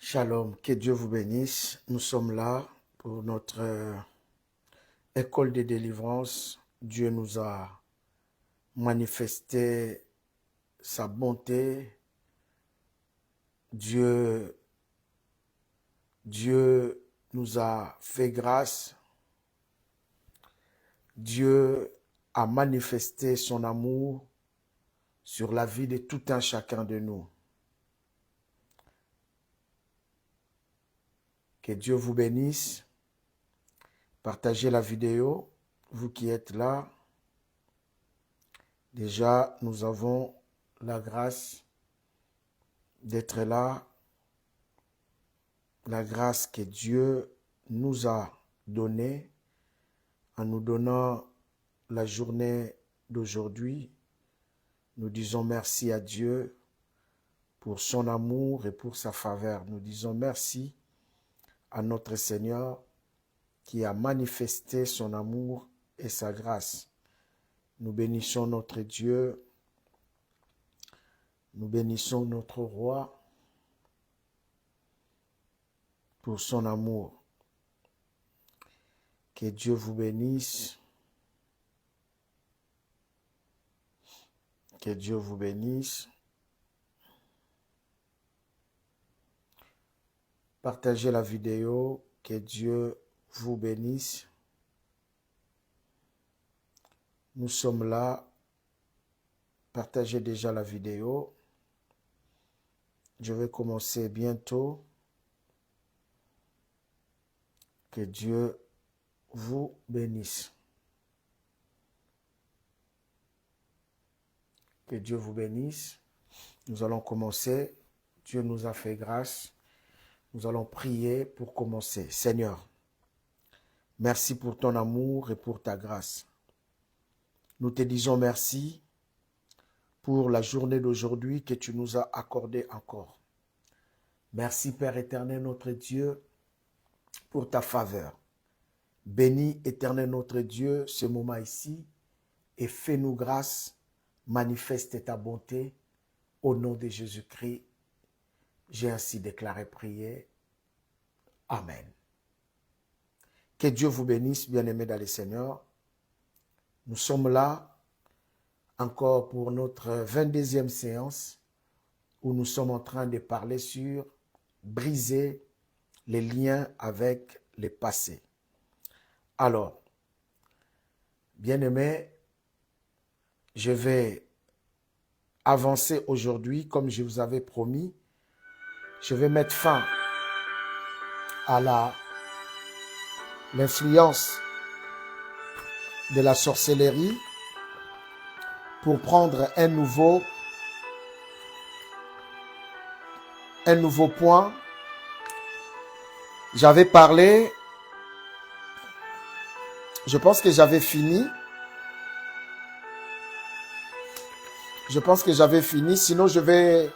Shalom, que Dieu vous bénisse. Nous sommes là pour notre école de délivrance. Dieu nous a manifesté sa bonté. Dieu nous a fait grâce. Dieu a manifesté son amour sur la vie de tout un chacun de nous. Que Dieu vous bénisse. Partagez la vidéo, vous qui êtes là. Déjà, nous avons la grâce d'être là. La grâce que Dieu nous a donnée en nous donnant la journée d'aujourd'hui. Nous disons merci à Dieu pour son amour et pour sa faveur. Nous disons merci à notre Seigneur qui a manifesté son amour et sa grâce. Nous bénissons notre Dieu, nous bénissons notre Roi pour son amour. Que Dieu vous bénisse. Que Dieu vous bénisse. Partagez la vidéo. Que Dieu vous bénisse. Nous sommes là. Partagez déjà la vidéo. Je vais commencer bientôt. Que Dieu vous bénisse. Que Dieu vous bénisse. Nous allons commencer. Dieu nous a fait grâce. Nous allons prier pour commencer. Seigneur, merci pour ton amour et pour ta grâce. Nous te disons merci pour la journée d'aujourd'hui que tu nous as accordée encore. Merci Père éternel notre Dieu pour ta faveur. Bénis éternel notre Dieu ce moment ici et fais-nous grâce, manifeste ta bonté au nom de Jésus-Christ. J'ai ainsi déclaré prier. Amen. Que Dieu vous bénisse, bien-aimés dans le Seigneur. Nous sommes là encore pour notre 22e séance où nous sommes en train de parler sur briser les liens avec le passé. Alors, bien-aimés, je vais avancer aujourd'hui comme je vous avais promis. Je vais mettre fin à l'influence de la sorcellerie pour prendre un nouveau point. J'avais parlé, je pense que j'avais fini. Sinon je vais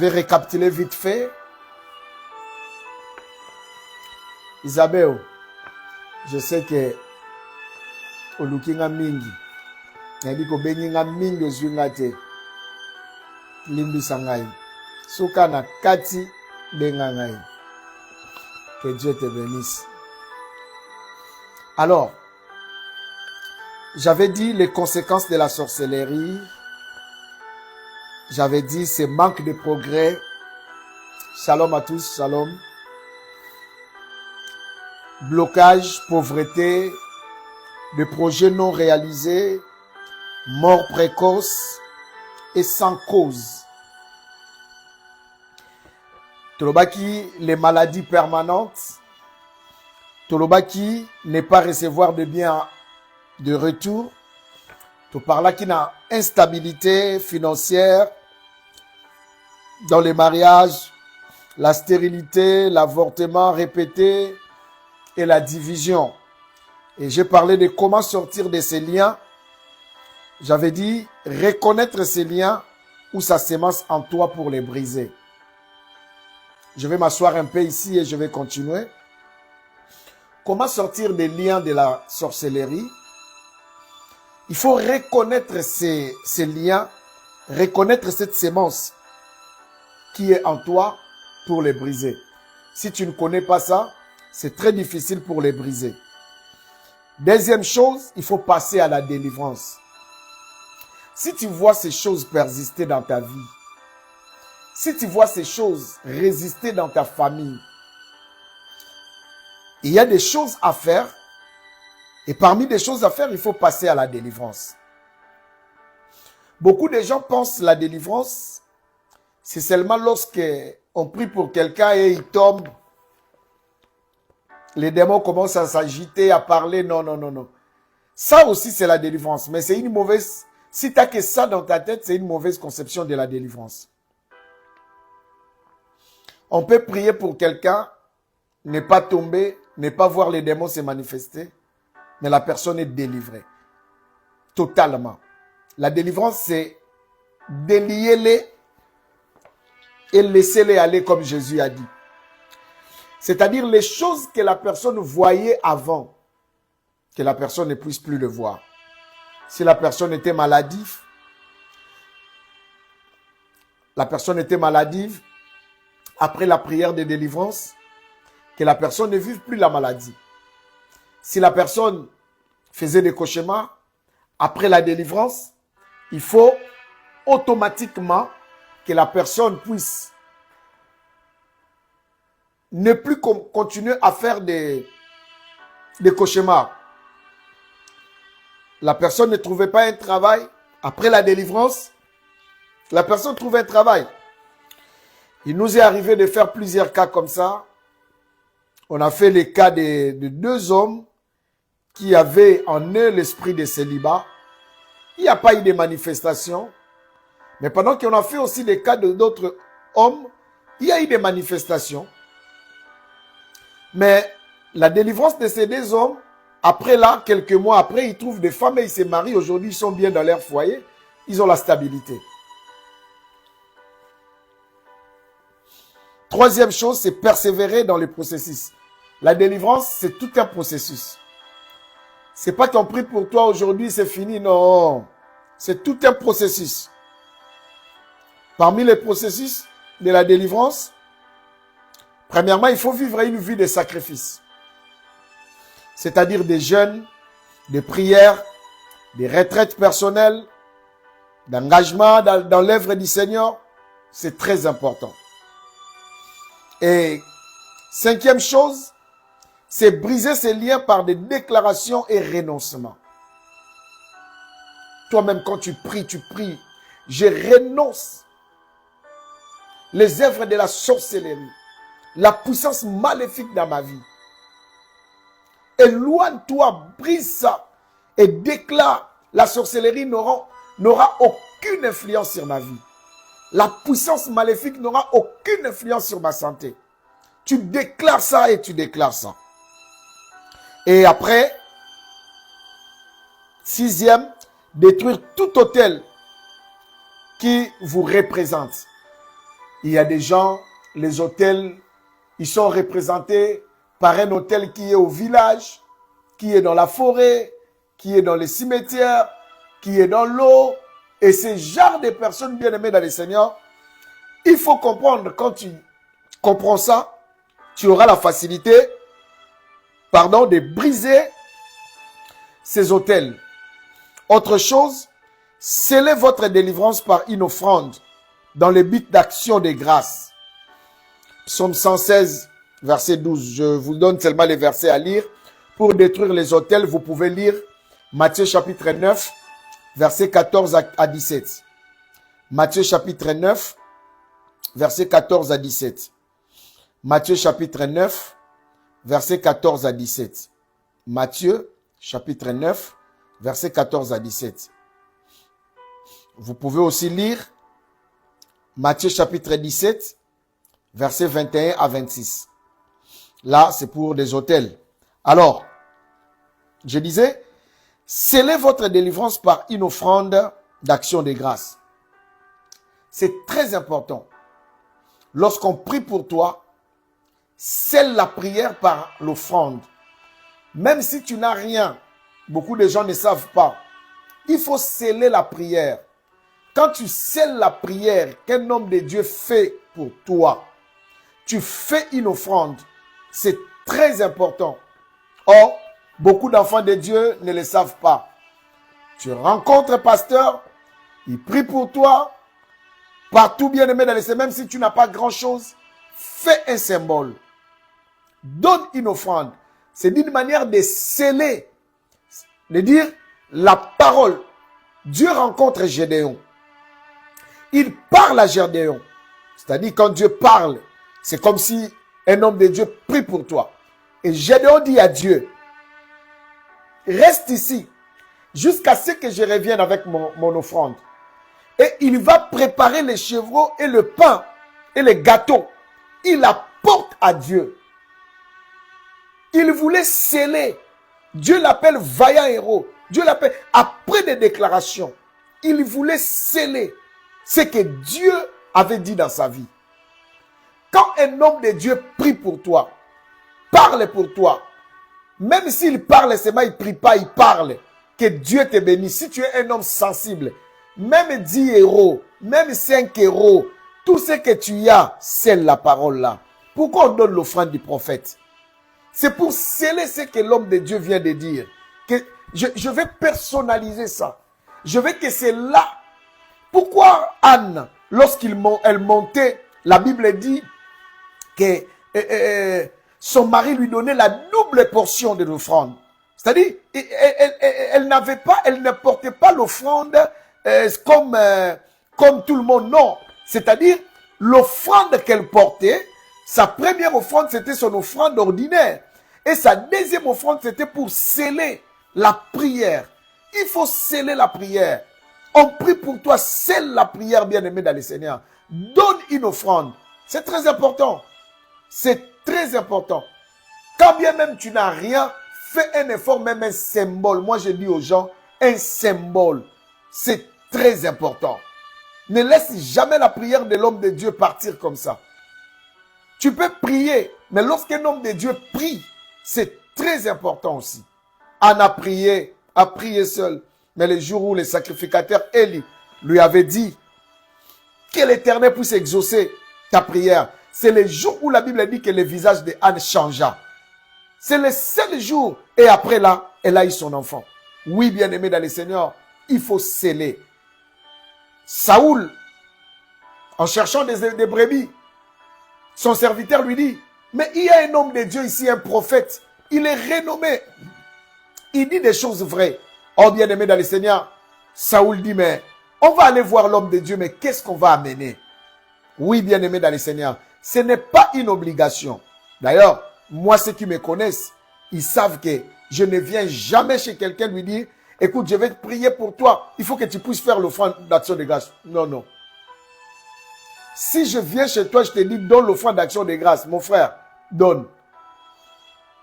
récapituler vite fait. Isabelle, je sais que olukinga mingi. Nadi ko beninga mingi ozwingate. Limbisa ngai. Soka na kati benga ngai. Que Dieu te bénisse. Alors, j'avais dit les conséquences de la sorcellerie. J'avais dit ce manque de progrès. Shalom à tous, shalom. Blocage, pauvreté, des projets non réalisés, mort précoce et sans cause. Tolobaki, les maladies permanentes. Tolobaki, ne pas recevoir de biens de retour. Tu parles qu'il y a instabilité financière dans les mariages, la stérilité, l'avortement répété et la division. Et j'ai parlé de comment sortir de ces liens. J'avais dit reconnaître ces liens ou sa sémence en toi pour les briser. Je vais m'asseoir un peu ici et je vais continuer. Comment sortir des liens de la sorcellerie? Il faut reconnaître ces liens, reconnaître cette sémence qui est en toi pour les briser. Si tu ne connais pas ça, c'est très difficile pour les briser. Deuxième chose, il faut passer à la délivrance. Si tu vois ces choses persister dans ta vie, si tu vois ces choses résister dans ta famille, il y a des choses à faire. Et parmi les choses à faire, il faut passer à la délivrance. Beaucoup de gens pensent la délivrance, c'est seulement lorsqu'on prie pour quelqu'un et il tombe. Les démons commencent à s'agiter, à parler. Non, non, non, non. Ça aussi, c'est la délivrance. Mais c'est une mauvaise... Si tu n'as que ça dans ta tête, c'est une mauvaise conception de la délivrance. On peut prier pour quelqu'un, ne pas tomber, ne pas voir les démons se manifester, mais la personne est délivrée. Totalement. La délivrance, c'est délier-les et laisser-les aller comme Jésus a dit. C'est-à-dire les choses que la personne voyait avant, que la personne ne puisse plus le voir. Si la personne était maladive, après la prière de délivrance, que la personne ne vive plus la maladie. Si la personne faisait des cauchemars, après la délivrance, il faut automatiquement que la personne puisse ne plus continuer à faire des cauchemars. La personne ne trouvait pas un travail. Après la délivrance, la personne trouvait un travail. Il nous est arrivé de faire plusieurs cas comme ça. On a fait les cas de 2 hommes qui avaient en eux l'esprit de célibat. Il n'y a pas eu de manifestation. Mais pendant qu'on a fait aussi des cas d'autres hommes, il y a eu des manifestations. Mais la délivrance de ces 2 hommes, après là, quelques mois après, ils trouvent des femmes et ils se marient. Aujourd'hui, ils sont bien dans leur foyer. Ils ont la stabilité. Troisième chose, c'est persévérer dans le processus. La délivrance, c'est tout un processus. C'est pas qu'on prie pour toi aujourd'hui, c'est fini. Non, c'est tout un processus. Parmi les processus de la délivrance, premièrement, il faut vivre une vie de sacrifice. C'est-à-dire des jeûnes, des prières, des retraites personnelles, d'engagement dans l'œuvre du Seigneur. C'est très important. Et 5e chose, c'est briser ces liens par des déclarations et renoncements. Toi-même, quand tu pries, je renonce les œuvres de la sorcellerie, la puissance maléfique dans ma vie. Éloigne-toi, brise ça et déclare la sorcellerie n'aura aucune influence sur ma vie. La puissance maléfique n'aura aucune influence sur ma santé. Tu déclares ça et tu déclares ça. Et après, 6e, détruire tout autel qui vous représente. Il y a des gens, les autels, ils sont représentés par un autel qui est au village, qui est dans la forêt, qui est dans les cimetières, qui est dans l'eau. Et ces genres de personnes bien-aimées dans le Seigneur, il faut comprendre, quand tu comprends ça, tu auras la facilité, de briser ces autels. Autre chose, scellez votre délivrance par une offrande dans le but d'action de grâce. Psaume 116, verset 12. Je vous donne seulement les versets à lire. Pour détruire les autels, vous pouvez lire Matthieu chapitre 9, verset 14 à 17. Matthieu chapitre 9, verset 14 à 17. Matthieu chapitre 9, verset 14 à 17. Matthieu chapitre 9, verset 14 à 17. Vous pouvez aussi lire Matthieu chapitre 17, verset 21 à 26. Là, c'est pour des autels. Alors, je disais, scellez votre délivrance par une offrande d'action de grâce. C'est très important. Lorsqu'on prie pour toi, scelle la prière par l'offrande. Même si tu n'as rien, beaucoup de gens ne savent pas. Il faut sceller la prière. quand tu scelles la prière qu'un homme de Dieu fait pour toi, tu fais une offrande. C'est très important. Or, beaucoup d'enfants de Dieu ne le savent pas. Tu rencontres un pasteur, il prie pour toi, partout bien aimé dans les cieux, même si tu n'as pas grand-chose, fais un symbole. Donne une offrande. C'est d'une manière de sceller, de dire la parole. Dieu rencontre Gédéon. Il parle à Gédéon. C'est-à-dire quand Dieu parle, c'est comme si un homme de Dieu prie pour toi. Et Gédéon dit à Dieu, reste ici jusqu'à ce que je revienne avec mon offrande. Et il va préparer les chevreaux et le pain et les gâteaux. Il apporte à Dieu. Il voulait sceller. Dieu l'appelle vaillant héros. Dieu l'appelle, après des déclarations, il voulait sceller ce que Dieu avait dit dans sa vie. Quand un homme de Dieu prie pour toi, parle pour toi, même s'il parle seulement, il ne prie pas, il parle, que Dieu te bénisse. Si tu es un homme sensible, même 10 euros, même 5 euros, tout ce que tu as, c'est la parole là. Pourquoi on donne l'offrande du prophète? C'est pour sceller ce que l'homme de Dieu vient de dire. Que je vais personnaliser ça. Je veux que c'est là. Pourquoi Anne, lorsqu'elle montait, la Bible dit que son mari lui donnait la double portion de l'offrande. C'est-à-dire, elle n'avait pas, elle ne portait pas l'offrande comme tout le monde. Non. C'est-à-dire, l'offrande qu'elle portait, sa première offrande, c'était son offrande ordinaire. Et sa deuxième offrande, c'était pour sceller la prière. Il faut sceller la prière. On prie pour toi, scelle la prière, bien-aimé dans le Seigneur. Donne une offrande. C'est très important. C'est très important. Quand bien même tu n'as rien, fais un effort, même un symbole. Moi, je dis aux gens, un symbole. C'est très important. Ne laisse jamais la prière de l'homme de Dieu partir comme ça. Tu peux prier, mais lorsqu'un homme de Dieu prie, c'est très important aussi. Anne a prié seul. Mais le jour où le sacrificateur Élie lui avait dit que l'Éternel puisse exaucer ta prière, c'est le jour où la Bible dit que le visage de Anne changea. C'est le seul jour. Et après là, elle a eu son enfant. Oui, bien-aimé dans le Seigneur, il faut sceller. Saoul, en cherchant des brebis, son serviteur lui dit, mais il y a un homme de Dieu ici, un prophète. Il est renommé. Il dit des choses vraies. Oh, bien-aimé dans le Seigneur, Saoul dit, mais on va aller voir l'homme de Dieu, mais qu'est-ce qu'on va amener? Oui, bien-aimé dans le Seigneur, ce n'est pas une obligation. D'ailleurs, moi, ceux qui me connaissent, ils savent que je ne viens jamais chez quelqu'un lui dire, écoute, je vais te prier pour toi. Il faut que tu puisses faire l'offrande d'action de grâce. Non, non. Si je viens chez toi, je te dis, donne l'offrande d'action de grâce. Mon frère, donne.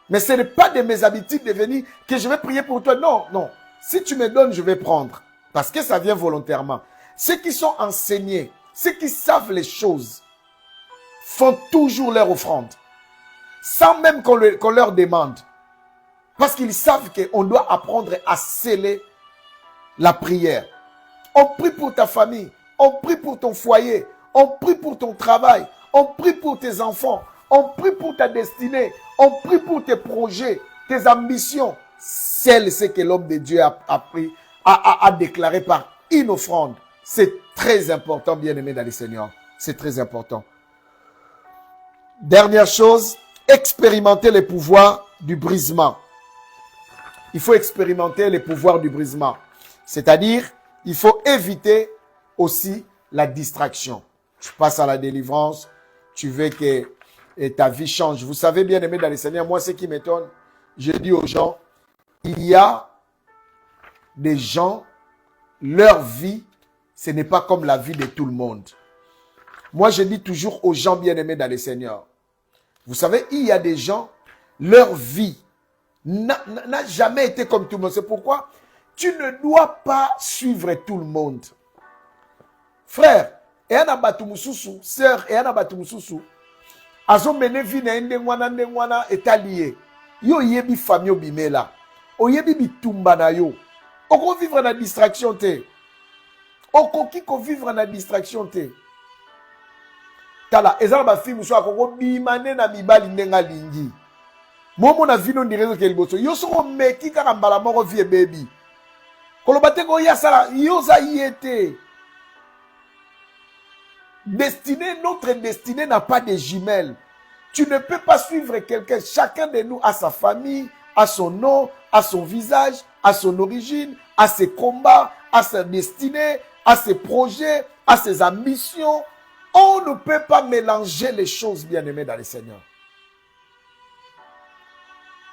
Mais ce n'est pas de mes habitudes de venir que je vais prier pour toi. Non, non. Si tu me donnes, je vais prendre. Parce que ça vient volontairement. Ceux qui sont enseignés, ceux qui savent les choses, font toujours leur offrande. Sans même qu'on leur demande. Parce qu'ils savent qu'on doit apprendre à sceller la prière. On prie pour ta famille. On prie pour ton foyer. On prie pour ton travail. On prie pour tes enfants. On prie pour ta destinée. On prie pour tes projets, tes ambitions. Celle ce que l'homme de Dieu a déclaré par une offrande. C'est très important, bien-aimé dans le Seigneur. C'est très important. Dernière chose, expérimenter les pouvoirs du brisement. Il faut expérimenter les pouvoirs du brisement. C'est-à-dire, il faut éviter aussi la distraction. Tu passes à la délivrance, tu veux que ta vie change. Vous savez, bien aimé dans le Seigneur, moi, ce qui m'étonne, je dis aux gens, il y a des gens, leur vie, ce n'est pas comme la vie de tout le monde. Moi, je dis toujours aux gens bien aimés dans le Seigneur, vous savez, il y a des gens, leur vie n'a jamais été comme tout le monde. C'est pourquoi tu ne dois pas suivre tout le monde. Frère, et un abatumususu, sœur, et un abatumususu, azo mene vi na ndengwana etalié. Yo yebi famille bimela. O yebi bitumba na yo. Oko vivre na distraction te. Okoki ko vivre na distraction te. Tala, ezala ba film so akoko bimane na mibali ndenga lingi. Momo na vino ndirezo ke liboso. Yo soko meki kaka mbala moko vie baby. Kolobate ko ya sala, yo za yete. Notre destinée n'a pas de jumelles. Tu ne peux pas suivre quelqu'un. Chacun de nous a sa famille, a son nom, a son visage, a son origine, a ses combats, a sa destinée, a ses projets, a ses ambitions. On ne peut pas mélanger les choses, bien-aimés dans le Seigneur.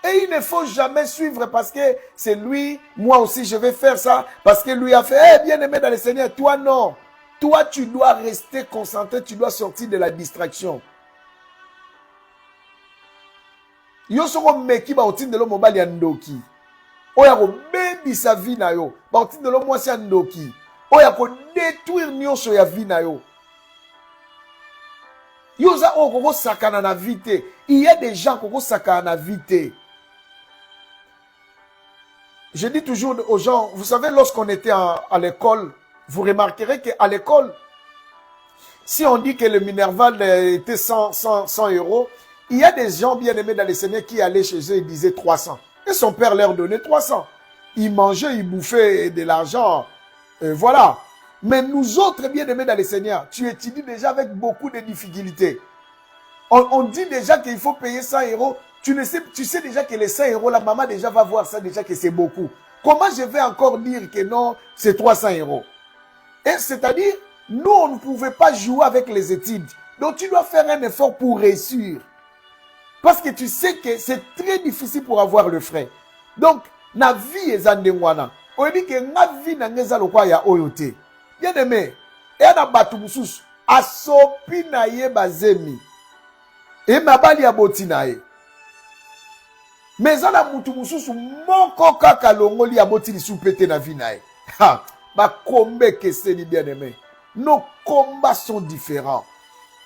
Et il ne faut jamais suivre parce que c'est lui, moi aussi je vais faire ça, parce que lui a fait, bien-aimé dans le Seigneur, toi non. Toi, tu dois rester concentré, tu dois sortir de la distraction. Yo soko meki ba otindelo mobali ya ndoki. Oya ko bebi sa vie na yo. Ba otindelo mwasi ya ndoki. Oya ko détruire nyonso ya vie na yo. Yo za o koko sakana na vie te. Il y a des gens koko sakana na vie te. Je dis toujours aux gens, vous savez, lorsqu'on était à l'école, vous remarquerez qu'à l'école, si on dit que le Minerval était 100 euros, il y a des gens bien aimés dans les Seigneurs qui allaient chez eux et disaient 300. Et son père leur donnait 300. Ils mangeaient, ils bouffaient de l'argent. Voilà. Mais nous autres bien aimés dans les Seigneurs, tu étudies déjà avec beaucoup de difficultés. On dit déjà qu'il faut payer 100 euros. Tu sais déjà que les 100 euros, la maman déjà va voir ça déjà que c'est beaucoup. Comment je vais encore dire que non, c'est 300 euros? Et c'est-à-dire, nous, on ne pouvait pas jouer avec les études. Donc, tu dois faire un effort pour réussir. Parce que tu sais que c'est très difficile pour avoir le frais. Donc, na vie ezandengwana. On dit que na vie na ngeza lokwa ya oyote. Bien aimé, et na batu mususu asopi na ye bazemi. Et mabali ya boti na ye. Mais ana mutu mususu moko kaka longoli ya boti li soupete na vie na ye. Ha, ba kombe que c'est bien aimé. Nos combats sont différents.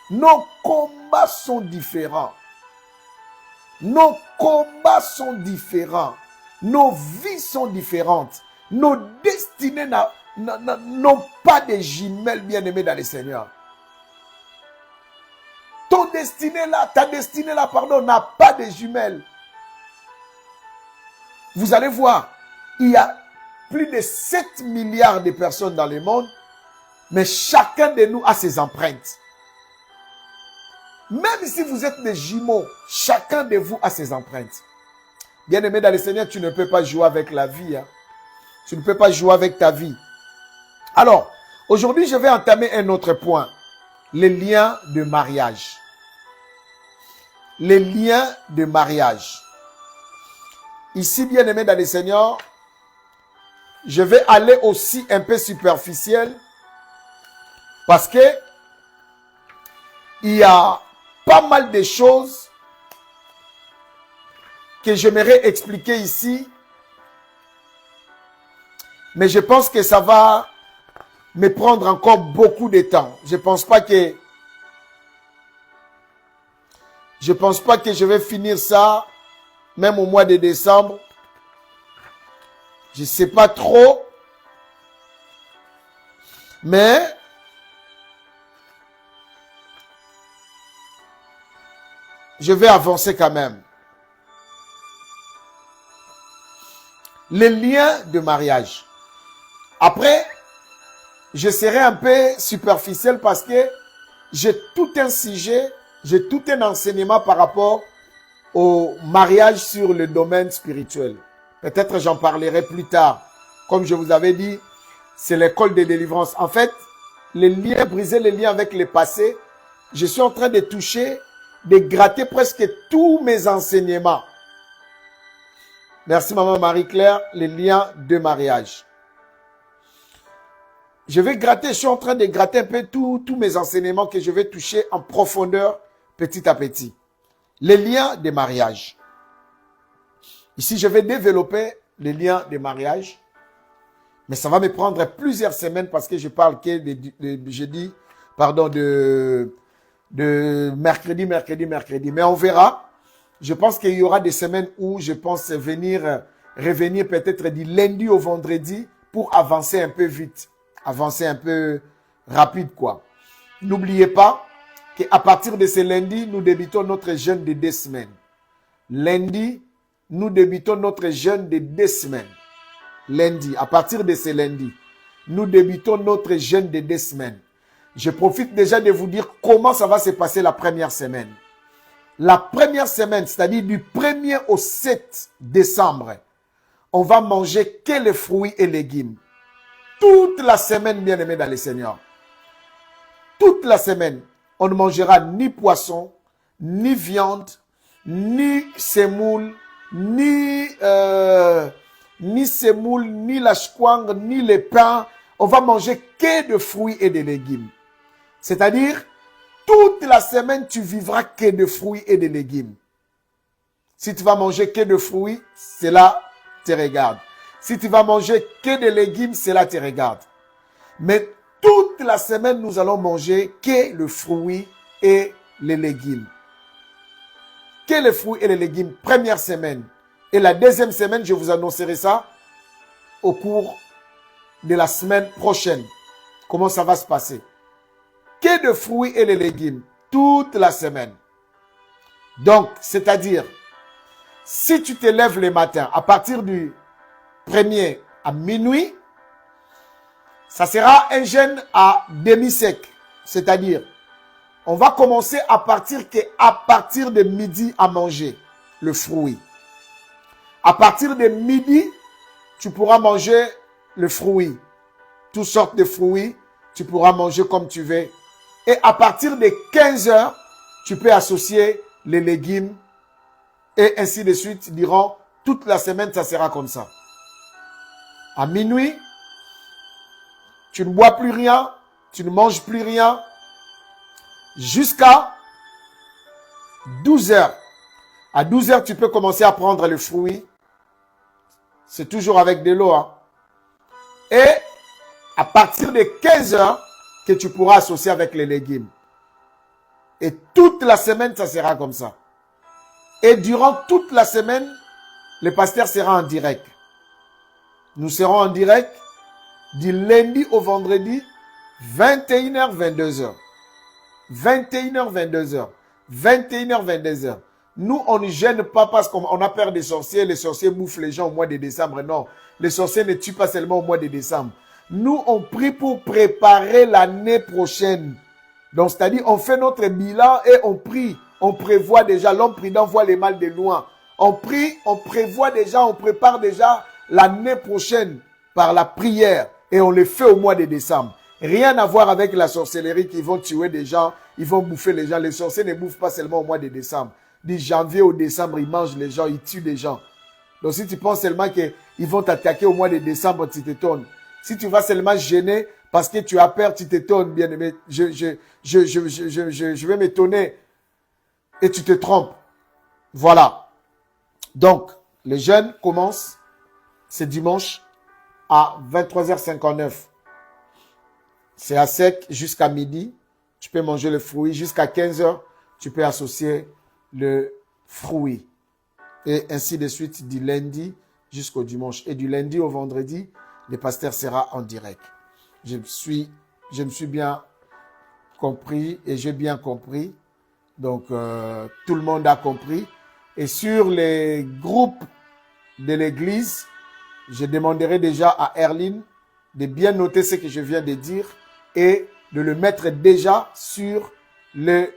Nos combats sont différents. Nos combats sont différents. Nos vies sont différentes. Nos destinées n'ont pas de jumelles bien-aimées dans le Seigneur. Ta destinée là, pardon, n'a pas de jumelles. Vous allez voir, il y a plus de 7 milliards de personnes dans le monde, mais chacun de nous a ses empreintes. Même si vous êtes des jumeaux, chacun de vous a ses empreintes. Bien-aimé dans le Seigneur, tu ne peux pas jouer avec la vie. Hein? Tu ne peux pas jouer avec ta vie. Alors, aujourd'hui, je vais entamer un autre point. Les liens de mariage. Les liens de mariage. Ici, bien-aimé dans le Seigneur, je vais aller aussi un peu superficiel parce que il y a pas mal de choses que j'aimerais expliquer ici, mais je pense que ça va me prendre encore beaucoup de temps. Je pense pas que je vais finir ça même au mois de décembre. Je sais pas trop, mais je vais avancer quand même. Les liens de mariage. Après, je serai un peu superficiel parce que j'ai tout un sujet, j'ai tout un enseignement par rapport au mariage sur le domaine spirituel. Peut-être j'en parlerai plus tard. Comme je vous avais dit, c'est l'école de délivrance. En fait, les liens, briser les liens avec le passé, je suis en train de toucher, de gratter presque tous mes enseignements. Merci maman Marie-Claire, les liens de mariage. Je vais gratter, je suis en train de gratter un peu tous mes enseignements que je vais toucher en profondeur petit à petit. Les liens de mariage. Ici, je vais développer les liens de mariage. Mais ça va me prendre plusieurs semaines parce que je parle que de mercredi. Mais on verra. Je pense qu'il y aura des semaines où je pense revenir peut-être du lundi au vendredi pour avancer un peu vite. avancer un peu rapide, quoi. N'oubliez pas qu'à partir de ce lundi, nous débutons notre jeûne de 2 semaines. Lundi, nous débutons notre jeûne de 2 semaines. Lundi, à partir de ce lundi, nous débutons notre jeûne de 2 semaines. Je profite déjà de vous dire comment ça va se passer la première semaine. La première semaine, c'est-à-dire du 1er au 7 décembre, on va manger que les fruits et légumes. Toute la semaine, bien aimés dans le Seigneur. Toute la semaine, on ne mangera ni poisson, ni viande, ni semoule, ni semoule, ni la chouang, ni les pains. On va manger que de fruits et de légumes. C'est-à-dire, toute la semaine, tu vivras que de fruits et de légumes. Si tu vas manger que de fruits, cela te regarde. Si tu vas manger que de légumes, cela te regarde. Mais toute la semaine, nous allons manger que le fruit et les légumes. Que les fruits et les légumes, première semaine. Et la deuxième semaine, je vous annoncerai ça au cours de la semaine prochaine. Comment ça va se passer? Que de fruits et les légumes, toute la semaine. Donc, c'est-à-dire, si tu te lèves le matin, à partir du 1er à minuit, ça sera un jeûne à demi-sec. C'est-à-dire, on va commencer à partir de midi à manger le fruit. À partir de midi, tu pourras manger le fruit. Toutes sortes de fruits, tu pourras manger comme tu veux. Et à partir de 15 heures, tu peux associer les légumes et ainsi de suite. Durant toute la semaine, ça sera comme ça. À minuit, tu ne bois plus rien, tu ne manges plus rien, jusqu'à 12 heures. À 12 heures, tu peux commencer à prendre le fruit. C'est toujours avec de l'eau. Hein. Et à partir de 15 heures, que tu pourras associer avec les légumes. Et toute la semaine, ça sera comme ça. Et durant toute la semaine, le pasteur sera en direct. Nous serons en direct du lundi au vendredi, 21h, 22h. 21h, 22h. 21h, 22h. Nous, on ne gêne pas parce qu'on a peur des sorciers. Les sorciers bouffent les gens au mois de décembre. Non, les sorciers ne tuent pas seulement au mois de décembre. Nous, on prie pour préparer l'année prochaine. Donc, c'est-à-dire, on fait notre bilan et on prie. On prévoit déjà. L'homme prudent voit les mal de loin. On prie, on prévoit déjà, on prépare déjà l'année prochaine par la prière. Et on le fait au mois de décembre. Rien à voir avec la sorcellerie qui vont tuer des gens, ils vont bouffer les gens. Les sorciers ne bouffent pas seulement au mois de décembre. Du janvier au décembre, ils mangent les gens, ils tuent des gens. Donc si tu penses seulement qu'ils vont t'attaquer au mois de décembre, tu t'étonnes. Si tu vas seulement gêner parce que tu as peur, tu t'étonnes, bien aimé. Je vais m'étonner. Et tu te trompes. Voilà. Donc, le jeûne commence ce dimanche à 23h59. C'est à sec jusqu'à midi. Tu peux manger le fruit. Jusqu'à 15h, tu peux associer le fruit. Et ainsi de suite du lundi jusqu'au dimanche. Et du lundi au vendredi, le pasteur sera en direct. Je me suis bien compris et j'ai bien compris. Donc, tout le monde a compris. Et sur les groupes de l'église, je demanderai déjà à Erline de bien noter ce que je viens de dire et de le mettre déjà sur le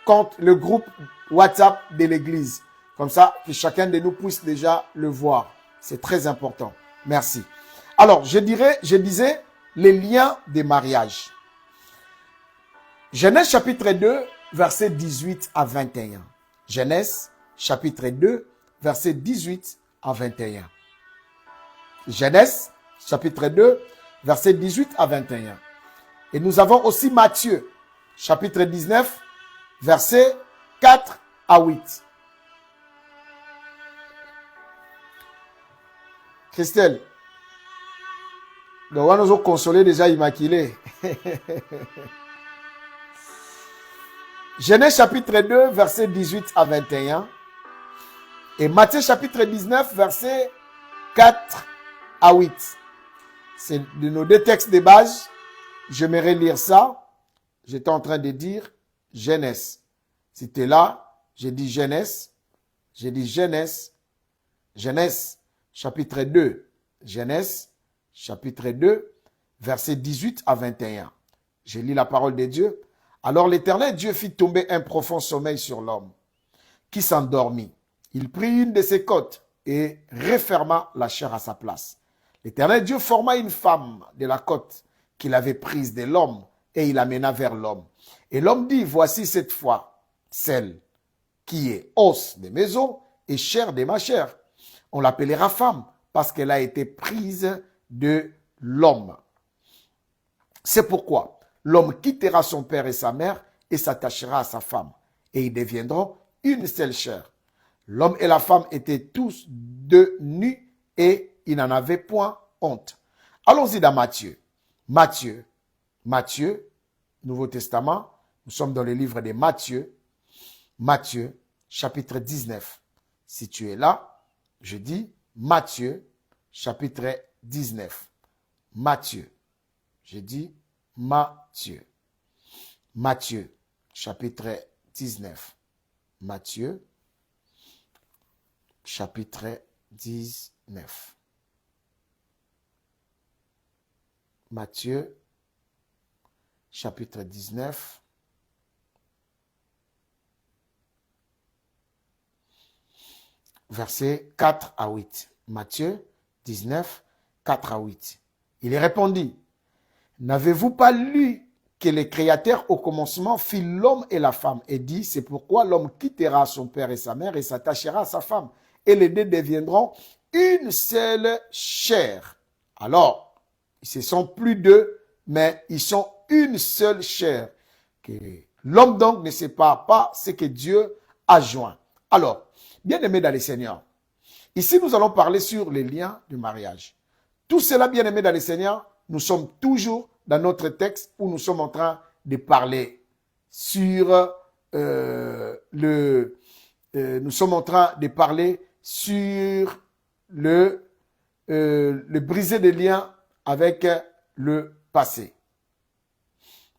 compte, le groupe WhatsApp de l'église. Comme ça, que chacun de nous puisse déjà le voir. C'est très important. Merci. Alors, je disais les liens des mariages. Genèse chapitre 2, versets 18 à 21. Genèse chapitre 2, versets 18 à 21. Genèse chapitre 2, versets 18 à 21. Et nous avons aussi Matthieu, chapitre 19, versets 4 à 8. Christelle, on nous a consolé déjà immaculé. Genèse chapitre 2, versets 18 à 21. Et Matthieu chapitre 19, versets 4 à 8. C'est de nos deux textes de base. J'aimerais lire ça. J'étais en train de dire Genèse. Si tu es là, j'ai dit Genèse. J'ai dit Genèse. Genèse, chapitre 2. Genèse, chapitre 2, versets 18 à 21. Je lis la parole de Dieu. Alors l'Éternel Dieu fit tomber un profond sommeil sur l'homme, qui s'endormit. Il prit une de ses côtes et referma la chair à sa place. L'Éternel Dieu forma une femme de la côte qu'il avait prise de l'homme et il l'amena vers l'homme. Et l'homme dit, voici cette fois celle qui est os de mes os et chair de ma chair. On l'appellera femme parce qu'elle a été prise de l'homme. C'est pourquoi l'homme quittera son père et sa mère et s'attachera à sa femme. Et ils deviendront une seule chair. L'homme et la femme étaient tous deux nus et ils n'en avaient point honte. Allons-y dans Matthieu. Matthieu, Nouveau Testament. Nous sommes dans le livre de Matthieu. Matthieu, chapitre 19. Si tu es là, je dis Matthieu, chapitre 19. Matthieu. Je dis Matthieu. Matthieu, chapitre 19. Matthieu, chapitre 19. Matthieu, chapitre 19. Versets 4 à 8. Matthieu 19, 4 à 8. Il répondit, n'avez-vous pas lu que le Créateur au commencement fit l'homme et la femme et dit, c'est pourquoi l'homme quittera son père et sa mère et s'attachera à sa femme et les deux deviendront une seule chair. Alors, ce ne sont plus deux, mais ils sont une seule chair. L'homme donc ne sépare pas ce que Dieu a joint. Alors, bien-aimés dans le Seigneur, ici nous allons parler sur les liens du mariage. Tout cela, bien-aimés dans le Seigneur, nous sommes toujours dans notre texte où nous sommes en train de parler sur nous sommes en train de parler sur le briser des liens avec le passé.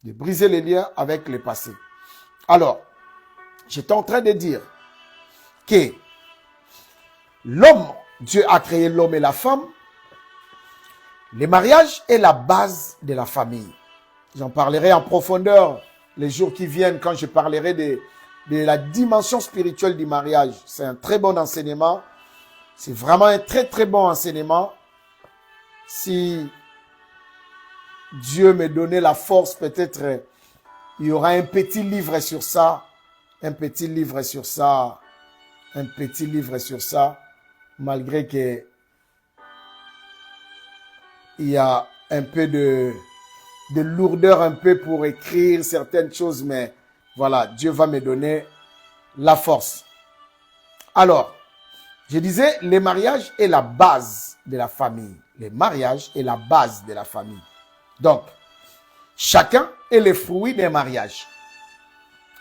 De briser les liens avec le passé. Alors, j'étais en train de dire que l'homme, Dieu a créé l'homme et la femme. Le mariage est la base de la famille. J'en parlerai en profondeur les jours qui viennent quand je parlerai de la dimension spirituelle du mariage. C'est un très bon enseignement. C'est vraiment un très très bon enseignement. Si Dieu me donnait la force, peut-être il y aura un petit livre sur ça. Un petit livre sur ça. Un petit livre sur ça. Malgré que il y a un peu de lourdeur un peu pour écrire certaines choses, mais voilà, Dieu va me donner la force. Alors, je disais, le mariage est la base de la famille. Le mariage est la base de la famille. Donc, chacun est le fruit d'un mariage.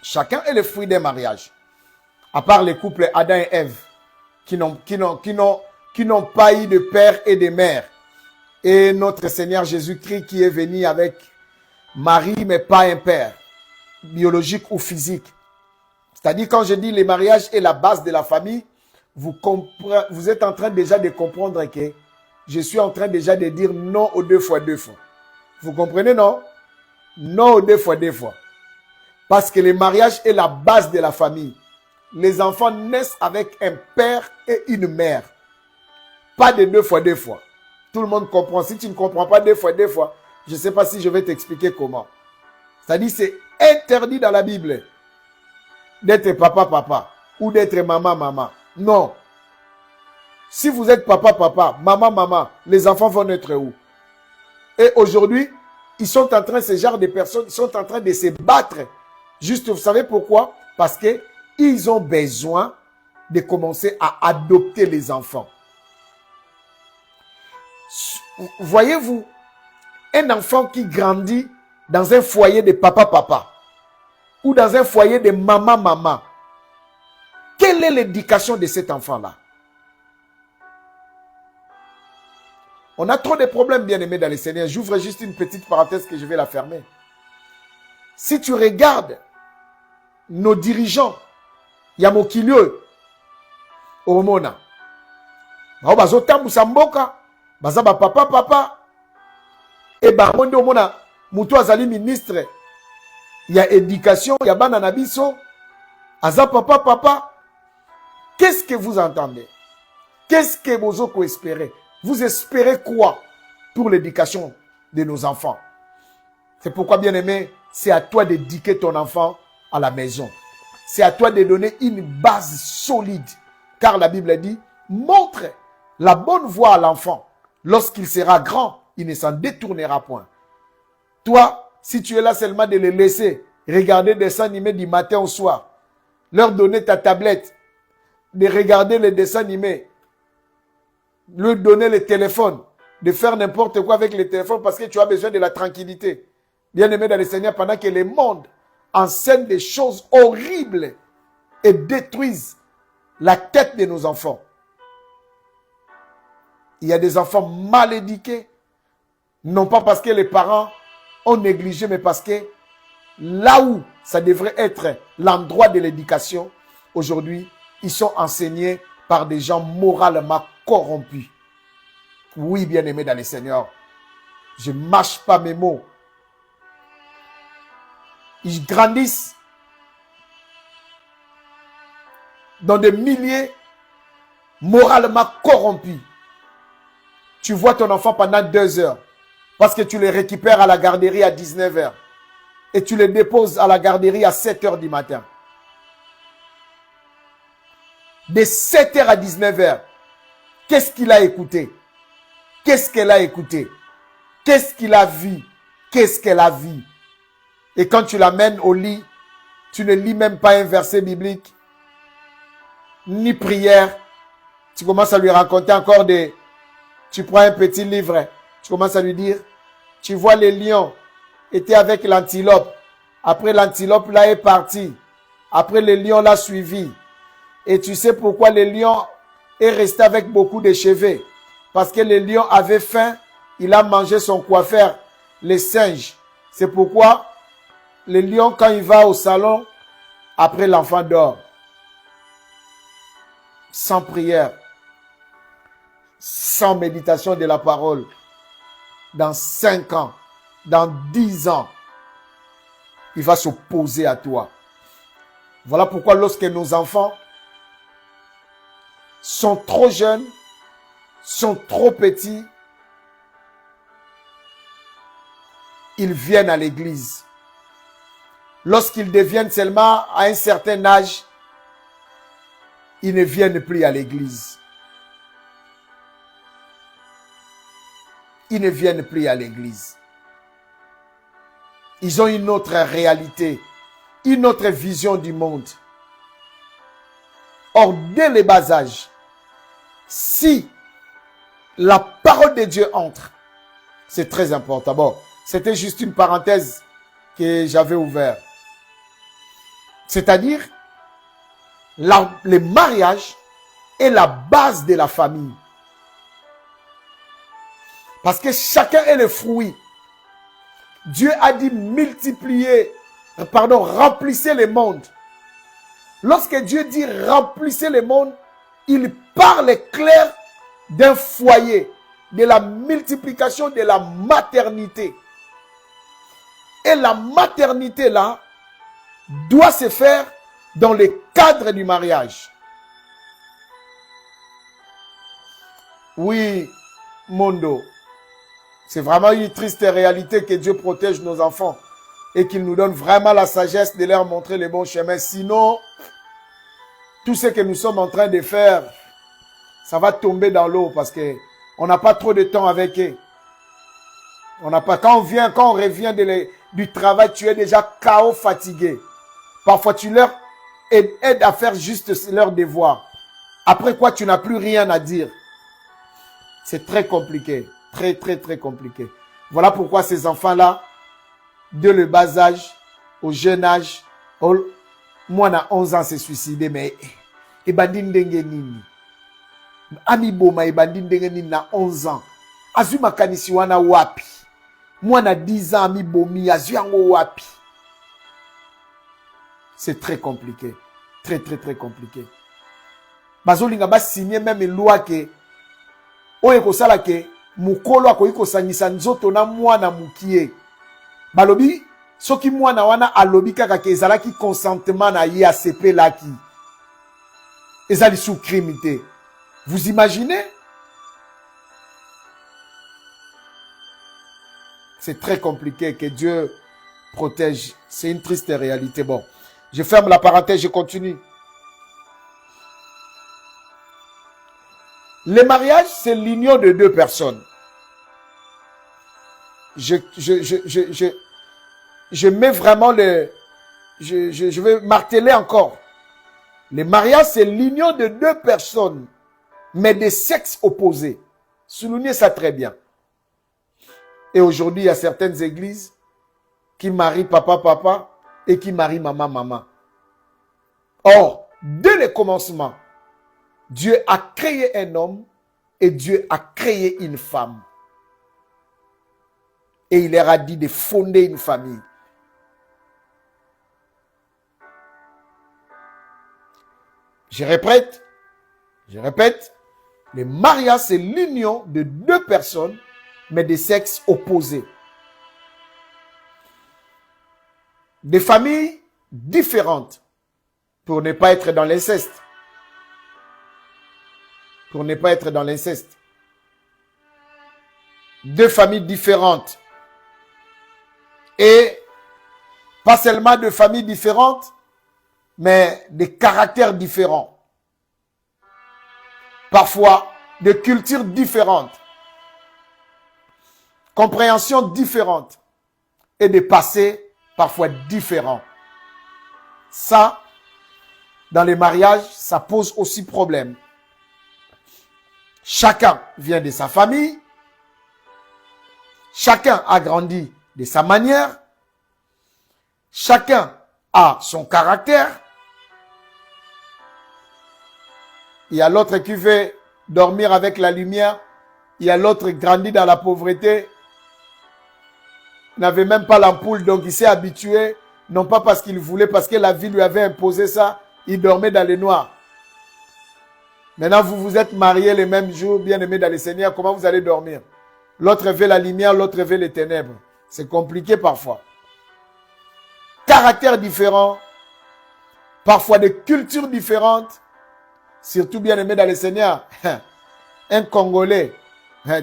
Chacun est le fruit d'un mariage. À part les couples Adam et Ève, qui n'ont pas eu de père et de mère. Et notre Seigneur Jésus-Christ qui est venu avec Marie, mais pas un père, biologique ou physique. C'est-à-dire, quand je dis le mariage est la base de la famille, vous êtes en train déjà de comprendre que je suis en train déjà de dire non aux deux fois. Vous comprenez, non? Non aux deux fois. Parce que le mariage est la base de la famille. Les enfants naissent avec un père et une mère. Pas de deux fois. Tout le monde comprend. Si tu ne comprends pas deux fois, je ne sais pas si je vais t'expliquer comment. C'est-à-dire, c'est interdit dans la Bible d'être papa ou d'être maman. Non. Si vous êtes papa, maman, les enfants vont naître où? Et aujourd'hui, ces genres de personnes sont en train de se battre. Juste, vous savez pourquoi? Parce que ils ont besoin de commencer à adopter les enfants. Voyez-vous, un enfant qui grandit dans un foyer de papa ou dans un foyer de maman, quelle est l'éducation de cet enfant-là? On a trop de problèmes, bien-aimés dans les Seigneur. J'ouvre juste une petite parenthèse que je vais la fermer. Si tu regardes nos dirigeants, Yamokilio, Omona, Bazotambusa mboka, Bazaba papa, et Baronde Omona, Moutou Azali ministre, il y a éducation, il y a Bananabiso, Aza papa. Qu'est-ce que vous entendez? Qu'est-ce que vous espérez? Vous espérez quoi pour l'éducation de nos enfants? C'est pourquoi, bien-aimé, c'est à toi d'éduquer ton enfant à la maison. C'est à toi de donner une base solide. Car la Bible dit, montre la bonne voie à l'enfant. Lorsqu'il sera grand, il ne s'en détournera point. Toi, si tu es là seulement de les laisser regarder des dessins animés du matin au soir, leur donner ta tablette, de regarder les dessins animés, leur donner le téléphone, de faire n'importe quoi avec le téléphone parce que tu as besoin de la tranquillité. Bien-aimé dans le Seigneur, pendant que le monde enseigne des choses horribles et détruisent la tête de nos enfants. Il y a des enfants mal éduqués, non pas parce que les parents ont négligé, mais parce que là où ça devrait être l'endroit de l'éducation, aujourd'hui, ils sont enseignés par des gens moralement corrompus. Oui, bien-aimé dans le Seigneur, je ne mâche pas mes mots. Ils grandissent dans des milliers moralement corrompus. Tu vois ton enfant pendant 2 heures parce que tu le récupères à la garderie à 19 heures et tu le déposes à la garderie à 7 heures du matin. De 7 heures à 19 heures, qu'est-ce qu'il a écouté? Qu'est-ce qu'elle a écouté? Qu'est-ce qu'il a vu? Qu'est-ce qu'elle a vu? Et quand tu l'amènes au lit, tu ne lis même pas un verset biblique, ni prière. Tu commences à lui raconter encore des... Tu prends un petit livre, tu commences à lui dire, tu vois les lions étaient avec l'antilope. Après l'antilope là est parti. Après le lion l'a suivi. Et tu sais pourquoi le lion est resté avec beaucoup de cheveux? Parce que le lion avait faim, il a mangé son coiffeur, les singes. C'est pourquoi le lion, quand il va au salon, après l'enfant dort. Sans prière, sans méditation de la parole, dans 5 ans, dans 10 ans, il va s'opposer à toi. Voilà pourquoi lorsque nos enfants sont trop jeunes, sont trop petits, ils viennent à l'église. Lorsqu'ils deviennent seulement à un certain âge, ils ne viennent plus à l'église. Ils ne viennent plus à l'église. Ils ont une autre réalité, une autre vision du monde. Or, dès le bas âge, si la parole de Dieu entre, c'est très important. Bon, c'était juste une parenthèse que j'avais ouverte. C'est-à-dire, le mariage est la base de la famille. Parce que chacun est le fruit. Dieu a dit remplissez le monde. Lorsque Dieu dit remplissez le monde, il parle clair d'un foyer, de la multiplication de la maternité. Et la maternité là doit se faire dans le cadre du mariage. Oui, Mondo, c'est vraiment une triste réalité que Dieu protège nos enfants et qu'il nous donne vraiment la sagesse de leur montrer le bon chemin. Sinon, tout ce que nous sommes en train de faire, ça va tomber dans l'eau parce que on n'a pas trop de temps avec eux. On n'a pas, quand on revient du travail, tu es déjà KO fatigué. Parfois, tu leur aides à faire juste leur devoir. Après quoi, tu n'as plus rien à dire. C'est très compliqué. Très, très, très compliqué. Voilà pourquoi ces enfants-là, dès le bas âge, au jeune âge, moi, à 11 ans, s'est suicidé, mais Ebandin Dengenini. Ami Boma, Ebandin Dengenini, à 11 ans. azwi makanisi wana wapi? Mwana 10 ans mi bomi azwi yango wapi? C'est très compliqué. Très compliqué. Bazolinga ba signer même une loi que oye ko sala ke mukolo akoyi ko sangisa nzoto na mwana mukie. Balobi soki mwana wana alobi kaka ke ezalaki consentement na ye ACP laki. Ezali sous crimité. Vous imaginez? C'est très compliqué, que Dieu protège. C'est une triste réalité. Bon, je ferme la parenthèse, je continue. Le mariage, c'est l'union de deux personnes. Je mets vraiment le... Je vais marteler encore. Le mariage, c'est l'union de deux personnes, mais de sexes opposés. Soulignez ça très bien. Et aujourd'hui, il y a certaines églises qui marient papa et qui marient maman. Or, dès le commencement, Dieu a créé un homme et Dieu a créé une femme. Et il leur a dit de fonder une famille. Je répète, le mariage, c'est l'union de deux personnes, mais de sexes opposés. Des familles différentes, pour ne pas être dans l'inceste. Pour ne pas être dans l'inceste. Deux familles différentes. Et pas seulement de familles différentes, mais des caractères différents. Parfois, de cultures différentes. Compréhensions différentes. Et des passés parfois différents. Ça, dans les mariages, ça pose aussi problème. Chacun vient de sa famille. Chacun a grandi de sa manière. Chacun a son caractère. Il y a l'autre qui veut dormir avec la lumière. Il y a l'autre grandi dans la pauvreté. Il n'avait même pas l'ampoule, donc il s'est habitué. Non pas parce qu'il voulait, parce que la vie lui avait imposé ça. Il dormait dans le noir. Maintenant, vous vous êtes mariés les mêmes jours, bien-aimés dans le Seigneur. Comment vous allez dormir? L'autre veut la lumière, l'autre veut les ténèbres. C'est compliqué parfois. Caractères différents. Parfois des cultures différentes. Surtout bien-aimés dans le Seigneur. Un Congolais.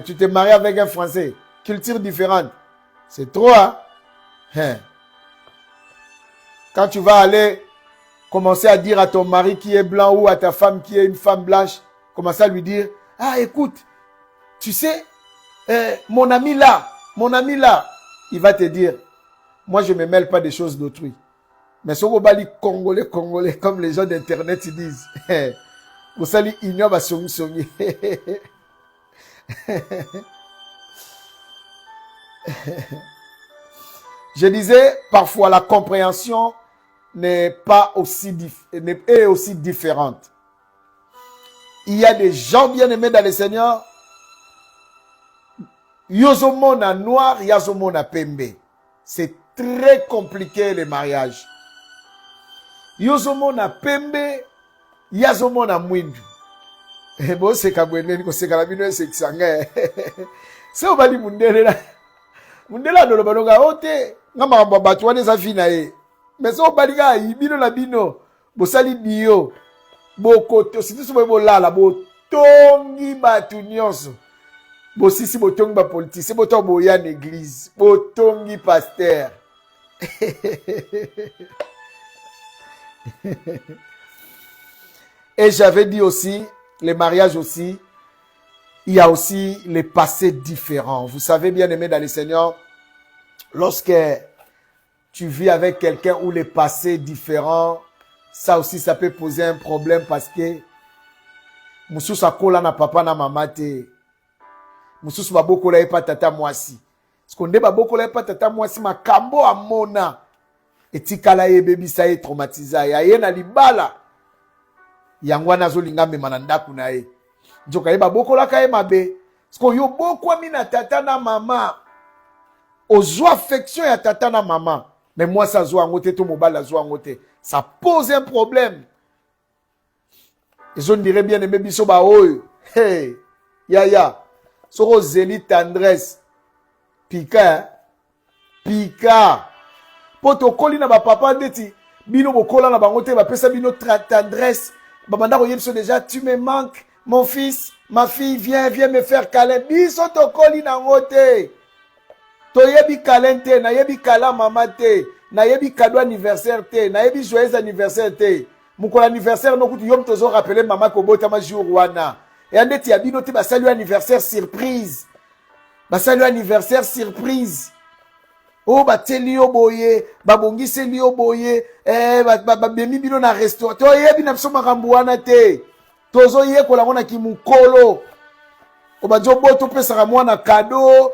Tu t'es marié avec un Français. Culture différente. C'est trop, hein? Quand tu vas aller commencer à dire à ton mari qui est blanc ou à ta femme qui est une femme blanche, commencer à lui dire, ah écoute, tu sais, mon ami là, il va te dire, moi je ne me mêle pas des choses d'autrui. Mais ce qu'on va dire Congolais, comme les gens d'internet ils disent, vous savez, il va songi. Je disais, parfois la compréhension n'est aussi différente. Il y a des gens bien aimés dans le Seigneur. Yozomona noir, yazomona pembe. C'est très compliqué le mariage. Yozomona pembe, yazomona mwindu. Bon, c'est kabwene ko c'est kalabino c'est kisanga. C'est obali mundela. Mundela no lobalonga ote ngamba babatu wane za fina e. Mais so baliga ibino la bino bosali bio bokoto si tout bo lala bo tongi batu nyonso bo sisi bo tongi ba politicien bo to bo ya l'église bo tongi pasteur. Et j'avais dit aussi les mariages aussi, il y a aussi les passés différents. Vous savez bien aimé dans le Seigneur, lorsque tu vis avec quelqu'un où les passés différents, ça aussi ça peut poser un problème parce que mususu akola na papa na mama te. Mususu babokola epa tata mwasi. Skonde babokola epa tata mwasi makambo amona. Etikala ye bebisa ye traumatiza ya ye na libala. Yangwana zolinga mema na ndaku na ye. Njoka ye babokola ka ye mabe. Parce que yo beaucoup mina tata na maman. Ozo affection ya tata na maman. Mais moi ça zo angote to mobile la zo angote. Ça pose un problème. Ils ont dirait bien aimé biso ba oyo. Hey, ya. Soro zeli tendresse. Pika, hein? Pika. Poto koli na ba papa ndeti. Bino bokola na bangote ba pesa bino tendresse. Babanda ko yebso déjà tu me manques mon fils, ma fille viens me faire câlin. Biso to koli na ngote. To yebi câlin te, na yebi kala mama te, na yebi cadeau anniversaire te, na yebi joyeux anniversaire te. Mon anniversaire no kutu yom tozo rappeler maman ko bota ma jour wana. Et ndeti ya bino te ba salut anniversaire surprise. Ba salut anniversaire surprise. Oh ba teli yo boye, ba bongisi li yo boye, ba bemi bino na restaurant. To yebi na biso makambo wana te. Tozo ye ko la ngona ki mukolo. O ba jo boto pesa mwana cadeau,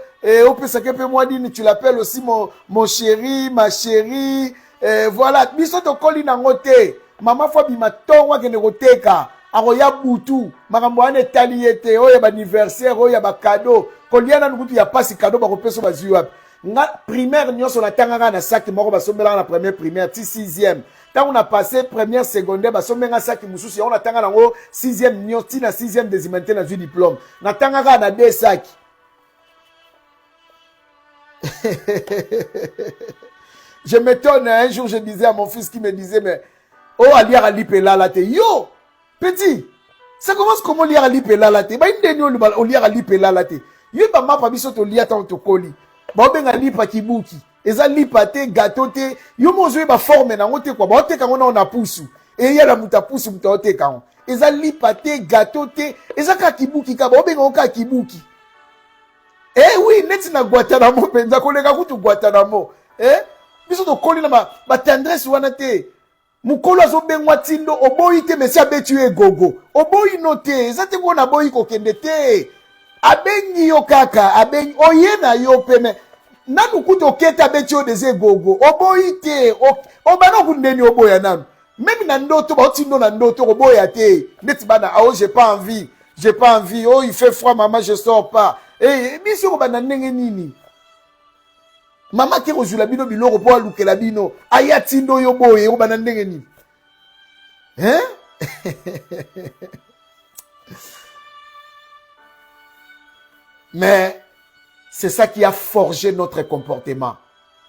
o pesa ke pe moi dini tu l'appelles aussi mon chéri, ma chérie. Voilà, biso to koli na ngote. Maman fo bi matonga ke ne koteka. Aroya butu, makambo wana etali yete, oya ba anniversaire, oya ba cadeau. Koliana nukutu ya pasi cadeau ba ko peso ba ziwa. Nga primaire nyonso na tanganga na sac moko ba sombela na première primaire ti 6e. Tant on a passé première secondaire ba sombenga sac mususu on a tanganga ngo 6e nyoti na 6e désimenté na du diplôme. Na tanganga na deux sacs. Je m'étonne un jour je disais à mon fils qui me disait mais oh aliar ali pela la te yo petit ça commence comment liar ali pela la te ba ndeni o liar ali pela la te yo ba mapa biso to lia tant to koli. Ba benga lipa kibuki eza lipa te gâteau te yo mozo ba forme na ngote kwa ba oteka ngona ona pusu e yela muta pusu muta oteka ngo eza lipa te gâteau te eza ka kibuki ka ba benga ka kibuki oui neti na Guantanamo penza koleka kutu Guantanamo biso to koli na ba tendresse wana te mukolo azo bengwa tindo oboyi te mesi abetu egogo oboyi no te eza te ngona boyi kokende te abengi yo kaka abengi oye na yo peme nanu kuto keta beti o deze gogo oboyi te obana kundeni oboya nanu même na ndoto ba otindo na ndoto oboya te neti bana oh j'ai pas envie oh il fait froid maman je sors pas biso ko bana ndenge nini mama ke kozula bino biloko po alukela bino aya tindo yo boye ko bana ndenge nini Mais c'est ça qui a forgé notre comportement.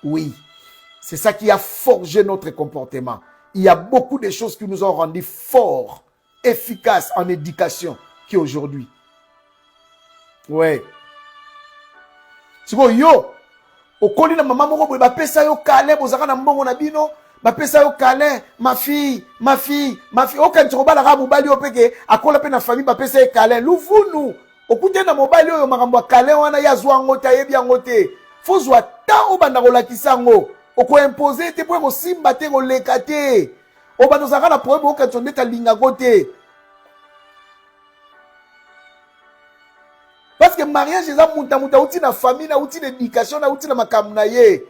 Oui, c'est ça qui a forgé notre comportement. Il y a beaucoup de choses qui nous ont rendus forts, efficaces en éducation qui aujourd'hui. Ouais. C'est bon, yo. Au colis na maman moko ba pesa yo kale bozaka na mbongo na bino, ba pesa yo kale, ma fille. O kan tsoba la ga mobali opeke akola pe na famille ba pesa yo kale. Luvunu. Okute na mobile oyo makambo kale wana ya zwa ngote yebi ngote fo zwa ta obanda ko lakisa ngo oko imposer te po ko simba te ko lekate obanda zaka na problème oka tondeta linga kote parce que mariage eza muta uti na famille na uti na éducation na uti na makamna ye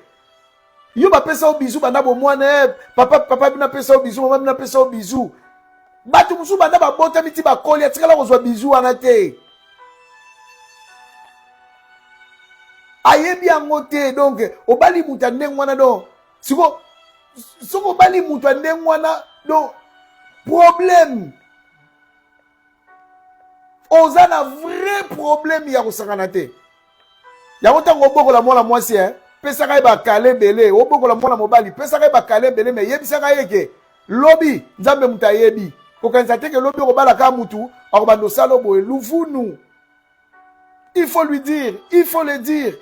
yo ba pesa o bizu banda bo mwana papa bina pesa o bizu mama bina pesa o bizu batu musu banda ba bota miti ba koli atikala ko zwa bizu wana te ayebi angote donc obali muta ndengwana do siko obali muta ndengwana do problème ozana vrai problème ya kosangana te ya otango bokola mwana mwasi pesa ka ba kale belé obokola mwana mobali pesa ka ba kale belé mais yebisa ka yeke lobi nzambe muta yebi kokanza te ke lobi ko bala ka mutu akobando salo boye luvunu il faut lui dire il faut le dire.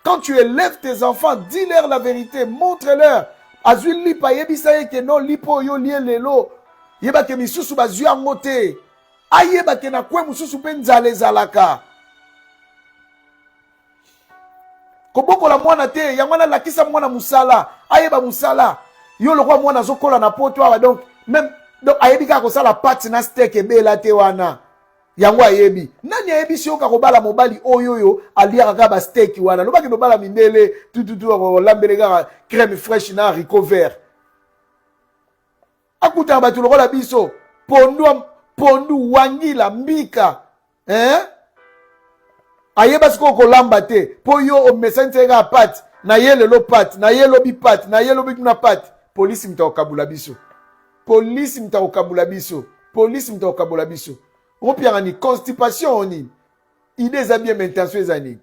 Quand tu élèves tes enfants, dis-leur la vérité, montre-leur. Azul lipa yebisa yeke no lipo yo lie lelo. Yeba ke misusu bazu angote. Ayeba ke na kwe mususu pe nzale zalaka. Koboko la mwana te, yangwana lakisa mwana musala. Ayeba musala. Yo lokwa mwana zokola na poto awa donc même donc ayebika ko sala pati na steak ebela te wana. Yango ayebi nani ayebi si oka kobala mobali oyoyo aliaka ka ba steak wana lobaki nobala mindele tututu lambele ka crème fraîche na haricot vert akuta batu lokola biso pondu wangila mbika ayeba siko kolamba te po yo o message ga pat na yele lo pat na yelo bi pat na yelo bi na pat police mta okabula biso police mta okabula biso police mta okabula biso on pia ni constipation oni idée za bien intention ezani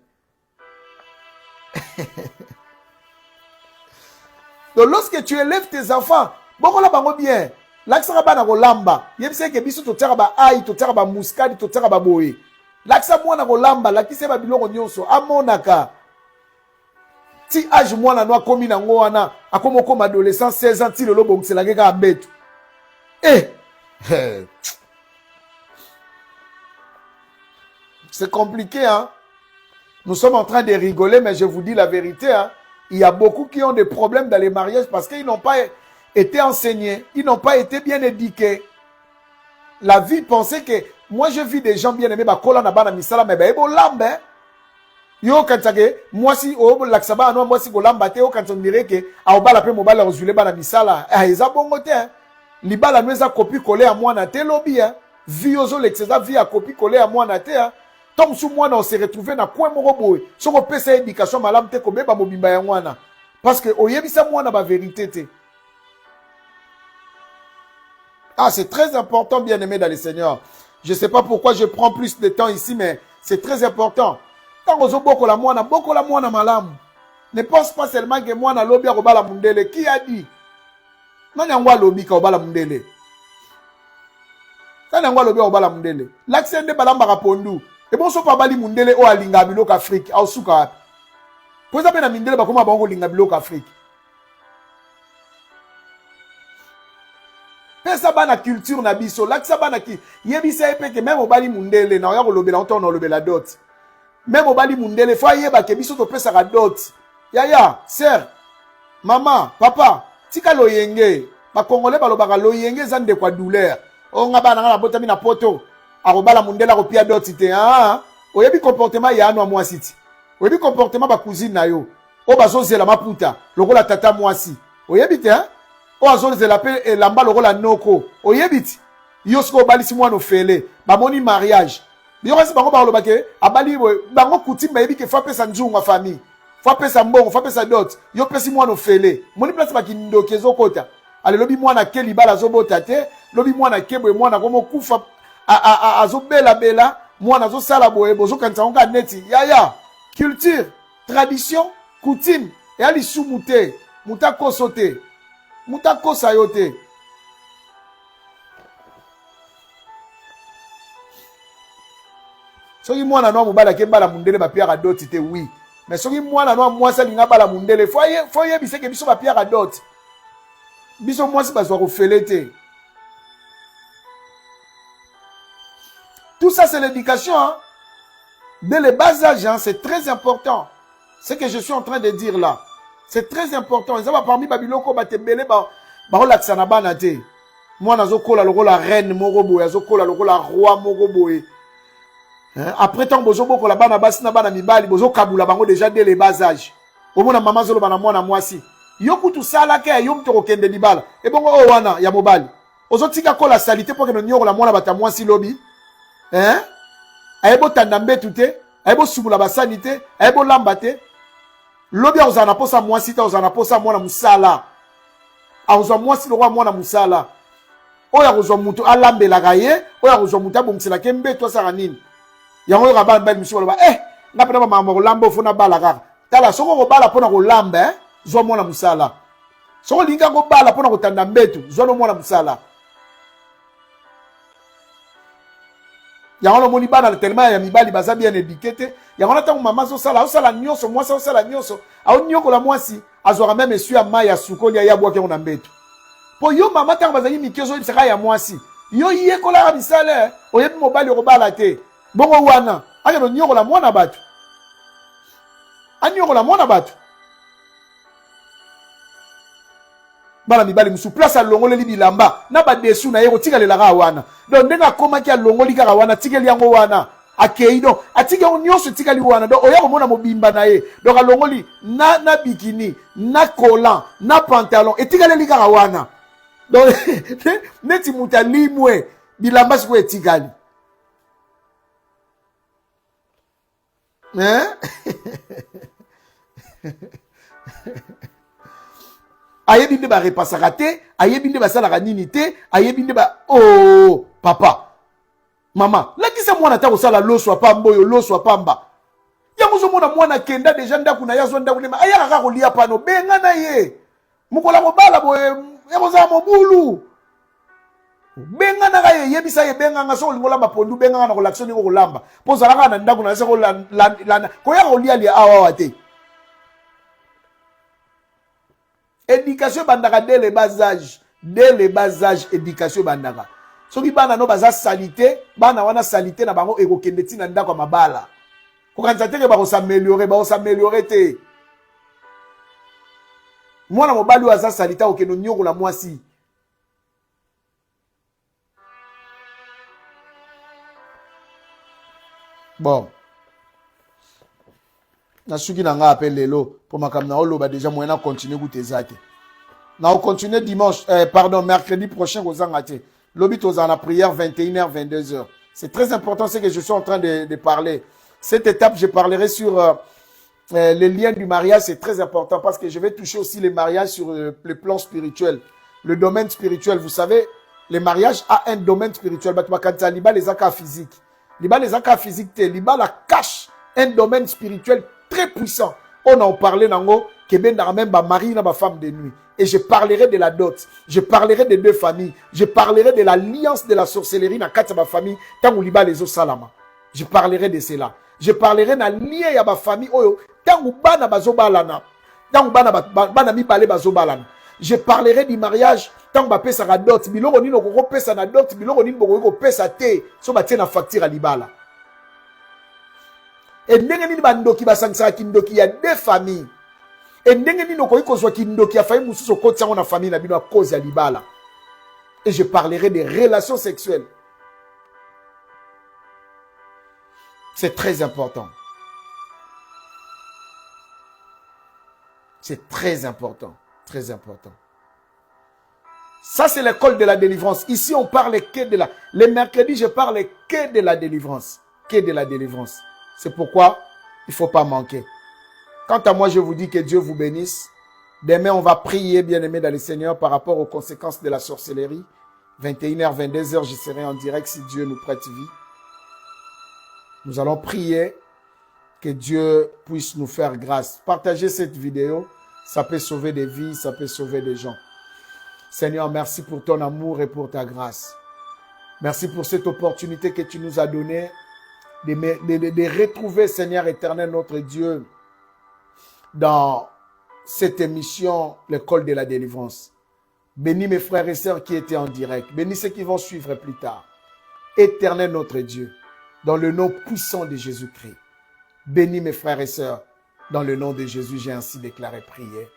donc lorsque tu élèves tes enfants bokola bango bien l'accent bana kolamba yebise ke biso to tsaka ba ai to tsaka ba muskadi to tsaka ba boye l'accent mwana kolamba lakise ba biloko nyonso amonaka ti âge mwana no akomi nango wana akomo koma adolescent 16 ans ti lelo bongisela ke ka betu c'est compliqué hein. Nous sommes en train de rigoler mais je vous dis la vérité hein. Il y a beaucoup qui ont des problèmes dans les mariages parce qu'ils n'ont pas été enseignés, ils n'ont pas été bien éduqués. La vie pensait que moi je vis des gens bien aimés ba kola na bana misala mais ba ebo lambe. Yo kantage moi si o laksaba no moi si ko lamba te o kanton dirait que a obala pe mobala rozule bana misala eza bongo te. Libala no eza copie coller à moi na te lobby hein. Vi ozo l'exeza vi a copie coller à moi na te hein. Tom sou mwana on s'est retrouvé na coin moko boy. Soko pesa éducation malam te ko beba mobimba ya mwana. Parce que oyebisa mwana ba vérité te. Ah, c'est très important, bien-aimé dans le Seigneur. Je ne sais pas pourquoi je prends plus de temps ici, mais c'est très important. Quand on boko la moine malam. Ne pense pas seulement que moi na lobi a la mundele. Qui a dit? Non, y'a lobi ka la mundele. Ça n'a lobi a la mundele. L'accent de balamba rapondu. Et bon, so pa bali mundele o alinga bilok Afrique. Au souka. Pour ça, ben a mundele ba koma bango linga bilok Afrique. Pesa bana culture na biso lakisa bana ki yebisa epeke même obali mundele na ya kolobela ontono lobela dot même obali mundele faut yeba ke biso to pesa ka dot yaya sœur maman papa tika loyenge ba congolais balobaka loyenge zande kwa douleur onga bana na botami na poto akobala mundele akopia dot te ah oyebi comportement ya anu mwasi ti oyebi comportement ba cousine na yo o bazozela maputa lokola tata mwasi oyebi te hein o azolezela pe lamba lokola noko oyebiti yo siko balisi mwana ofele bamoni mariage yo kasi bango baloba ke abali bango coutume bayebi ke fa pesa nzungu famille fa pesa mbongo fa pesa dot yo pesi mwana ofele moni place bakindoki ezokota ale lobi mwana ke libala azobota te lobi mwana kebwe mwana komo kufa azobela bela mwana azosala boye bozokanisa ngo neti yaya culture tradition coutume et ali sumute mutakoso te mutakosa yote. Soki mwana no mobala ke mbala mundele ba piaka dot te oui. Mais soki mwana no mwasa linga bala mundele foye biseke biso ba piaka dot. Biso mwasi bazwa ko felete. Tout ça c'est l'éducation hein? Dès le bas âge hein, c'est très important. Ce que je suis en train de dire là. C'est très important. Ils ont parmi Babiloko batembele ba relaxa na bana te. Moi nazo kola lokola reine moko boye, nazo kola lokola roi moko boye. Après tant bozo boko la bana basi na bana mibali bozo kabula bango déjà dès les bas âges. Omona maman zolo bana mwana mwasi. Yo kutu sala ke yo mtoko kende libala. E bongo o wana ya mobali. Ozo tika kola salité pour que no nyoko la mwana bata mwasi lobi. Ayebo tandambe tuté, ayebo subula basani te, ayebo lamba te. Lobi a uzana posa mwasi ta uzana posa mwana musala. A uzwa mwasi lo mwana musala. Oya uzwa mutu alambela gaye, oya uzwa mutu abongisela kembe to saka nini. Yango yo ba bali musu ba ngapena ba mama ko lambo fona bala kaka. Tala soko ko bala pona ko lamba zwa mwana musala. Soko linga ko bala pona ko tanda mbetu zwa no mwana musala. Yango lo moni bana tellement ya mibali baza bien éduqué. Yango ntango mama zo sala, osala nyonso, mwasi osala nyonso. Aoni nyoko la mwasi, azwaka même esu ya mai ya sukoli ya bwaki na mbetu. Po yo mama tango bazali mikezo bisaka ya mwasi. Yo yekola bisale, oyebi mobali ko bala te. Bongo wana, anya no nyoko la mwana batu. Anyoko la mwana batu. Bala mibali musu place alongole li bilamba na ba desu na yeko tika lela wana. Donc ndenga koma ki alongoli kaka wana tikeli yango wana. Akeido atika onyoso tikali wana donc oya komona mobimba na ye. Donc alongoli na bikini, na collant, na pantalon etikali li kaka wana. Donc neti mutalimwe bilamba siko etikali. Hein? Ayebi nde ba repasaka te, ayebi nde ba salaka nini te, ayebi nde ba oh papa. Mama, lakisa mwana ta kosala loswa pamba oyo loswa pamba. Yango zo mona mwana kenda deja ndaku na yazo ndaku nema ayaka ka kolia pano benga na ye. Mukola mobala boye yakoza mobulu. Benga na ye yebisa ye benga nga so lingola mapondu benga na kolakso ningo kolamba. Po zalaka na ndaku na se ko la ko ya kolia lia awa te. Éducation bandaka dès le bas âge. Dès le bas âge, éducation bandaka. Soki bana no baza salité, bana wana salité na bango ekokende tina ndako mabala. Kokanza te ke ba s'améliorer te. Mwana mobali waza salité okeno nyoko la mwasi. Bon. Na suki na nga appelle lelo pour makamna oloba déjà moyen continuer goûter zate. Na on continue dimanche mercredi prochain aux angate. L'obit aux en la prière 21h 22h. C'est très important ce que je suis en train de parler. Cette étape je parlerai sur les liens du mariage, c'est très important parce que je vais toucher aussi les mariages sur le plan spirituel. Le domaine spirituel, vous savez, le mariage a un domaine spirituel. Liba les actes physiques. Liba les actes physiques, liba la cache un domaine spirituel très puissant. On en parlait nango que ben même ba mari na ba femme de nuit. Et je parlerai de la dot. Je parlerai des deux familles. Je parlerai de l'alliance de la sorcellerie dans quatre ba famille tant liba les o salama. Je parlerai de cela. Je parlerai na lien ya ba famille oyo tant bana bazo balana. Tant bana mi balé bazo balana. Je parlerai du mariage tant ba pesa ka dot. Biloko nino ko pesa na dot, biloko nino ko pesa te. So ba tie na facture à libala. Et ndenge nini bandoki basangisa kindoki ya deux familles. Et ndenge nini ko ikozwa kindoki ya famille mususu ko tsango na famille na bino a cause ya libala. Et je parlerai des relations sexuelles. C'est très important. C'est très important. Très important. Ça, c'est l'école de la délivrance. Ici, on parle que de la... Les mercredis, je parle que de la délivrance. Que de la délivrance. C'est pourquoi il ne faut pas manquer. Quant à moi, je vous dis que Dieu vous bénisse. Demain, on va prier, bien-aimés dans le Seigneur, par rapport aux conséquences de la sorcellerie. 21h, 22h, je serai en direct si Dieu nous prête vie. Nous allons prier que Dieu puisse nous faire grâce. Partagez cette vidéo. Ça peut sauver des vies, ça peut sauver des gens. Seigneur, merci pour ton amour et pour ta grâce. Merci pour cette opportunité que tu nous as donnée de retrouver, Seigneur éternel, notre Dieu, dans cette émission, l'école de la délivrance. Bénis mes frères et sœurs qui étaient en direct. Bénis ceux qui vont suivre plus tard. Éternel notre Dieu, dans le nom puissant de Jésus-Christ. Bénis mes frères et sœurs. Dans le nom de Jésus, j'ai ainsi déclaré prière.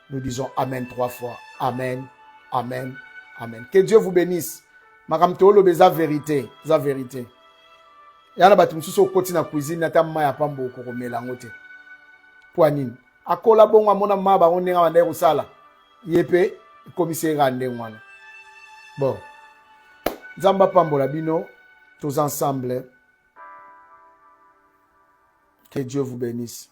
Nous disons Amen 3 fois. Amen, Amen, Amen. Que Dieu vous bénisse. Madame Tolo, beza vérité. Beza vérité. Yana batu msuso koti na cuisine na ta maya pambo ko melangote. Poanine. Akola bonga mona maba onenga wande kusala. Yepe commissaire ande mwana. Bon. Nzamba pambola bino tous ensemble. Que Dieu vous bénisse.